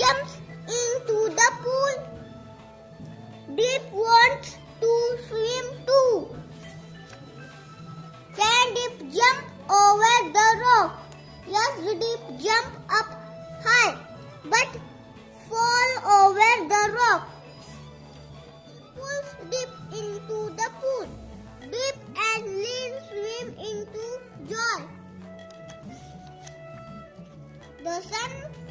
jumps into the pool. Deep wants to swim too. Can Deep jump over the rock? Yes, Deep jump up high, but fall over the rock. Pulls Deep into the pool. Deep and Lin swim into joy. The sun